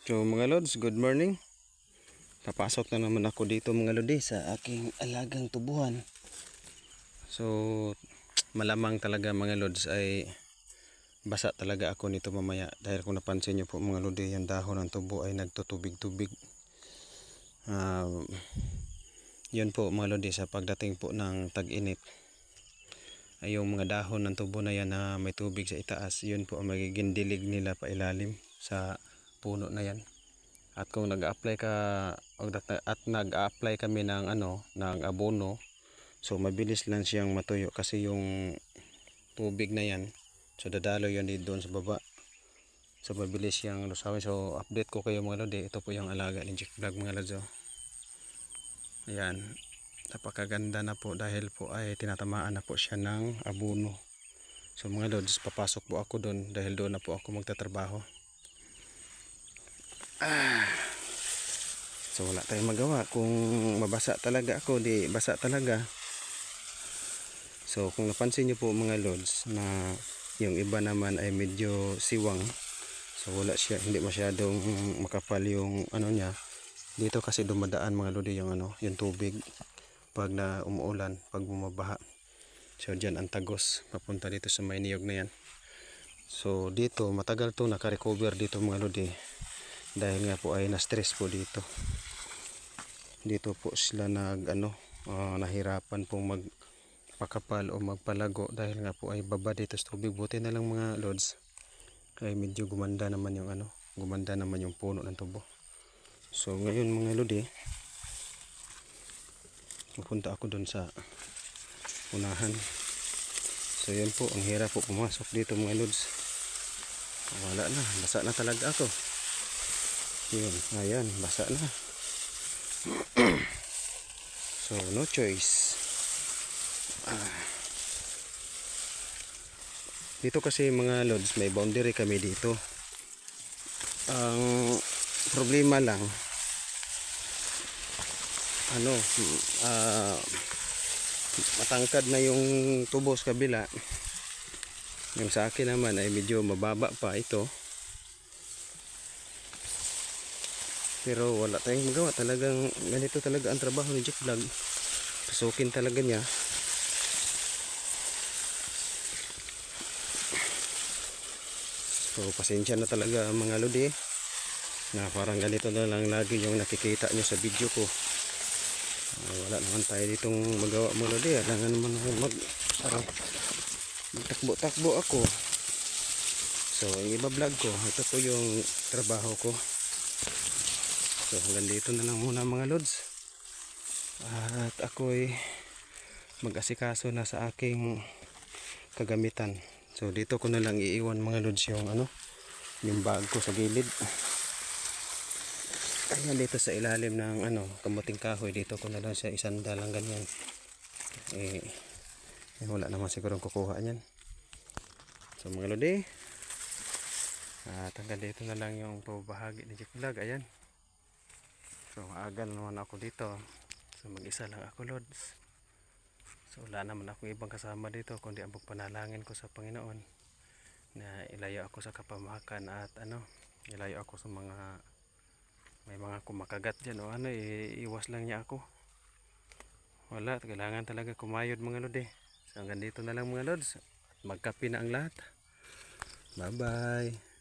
So mga lods, good morning. Papasok na naman ako dito mga lodi sa aking alagang tubuhan. So malamang talaga mga lods ay basa talaga ako nito mamaya. Dahil kung napansin nyo po mga lodi, yung dahon ng tubo ay nagtutubig-tubig. Yun po mga lodi, sa pagdating po ng tag-init ay yung mga dahon ng tubo na yan na may tubig sa itaas, yun po ang magiging dilig nila pa ilalim sa puno na yan. At kung nag-a-apply ka at nag-a-apply kami ng ng abono, so mabilis lang siyang matuyo kasi yung tubig na yan, so dadalo yan dito doon sa baba. So mabilis siyang lusawin. So update ko kayo mga lodi. Ito po yung alaga ni Jack Vlog mga lods. Ayan, napakaganda na po dahil po ay tinatamaan na po siya ng abono. So mga lods, papasok po ako doon dahil doon na po ako magtatrabaho. So wala tayong magawa. Kung mabasa talaga ako, di basa talaga. So kung napansin nyo po mga lods na yung iba naman ay medyo siwang, so wala siya, hindi masyadong makapal yung niya. Dito kasi dumadaan mga lodi yung yung tubig pag na umuulan, pag bumabaha. So dyan ang tagos papunta dito sa may niyog na yan. So dito matagal to naka-recover dito mga lodi, dahil nga po ay na-stress po dito. Dito po sila nahirapan pong magpakapal o magpalago dahil nga po ay baba dito sa tubig. Buti na lang mga lods ay medyo gumanda naman yung puno ng tubo. So ngayon mga lodi, pupunta ako doon sa unahan. So yun po, ang hirap po pumasok dito mga lods. Wala na, basa na talaga ako. Yun, ayan, basa na. So no choice. Dito kasi mga lods, may boundary kami dito. Ang problema lang matangkad na yung tubo sa kabila. Yung sa akin naman ay medyo mababa pa ito. Pero wala tayong magawa, talagang ganito talaga ang trabaho ni Jack Vlog. Pasukin talaga niya. So pasensya na talaga mga lodi na parang ganito na lang lagi yung nakikita nyo sa video ko. Wala naman tayo ditong magawa mga lodi. Alangan naman magtakbo-takbo ako. So i-vlog ko, ito po yung trabaho ko. So hanggang dito na lang muna mga lods. At ako'y mag-asikaso na sa aking kagamitan. So dito ko na lang iiwan mga lods yung bag ko sa gilid. Ayan, dito sa ilalim ng kamuting kahoy, dito ko na lang siya isanda lang ganyan. Wala naman sigurong kukuha niyan. So mga lodi, at hanggang dito na lang yung pabahagi ni Jack Vlog. Ayan. So maaga naman ako dito. So mag-isa lang ako lods. So wala naman ako ibang kasama dito kundi ang pagpanalangin ko sa Panginoon na ilayo ako sa kapamahakan at ilayo ako sa may mga kumakagat dyan o iiwas lang niya ako. Wala, kailangan talaga kumayod mga lodi. So hanggang dito na lang mga lods. Magkape na ang lahat. Bye bye.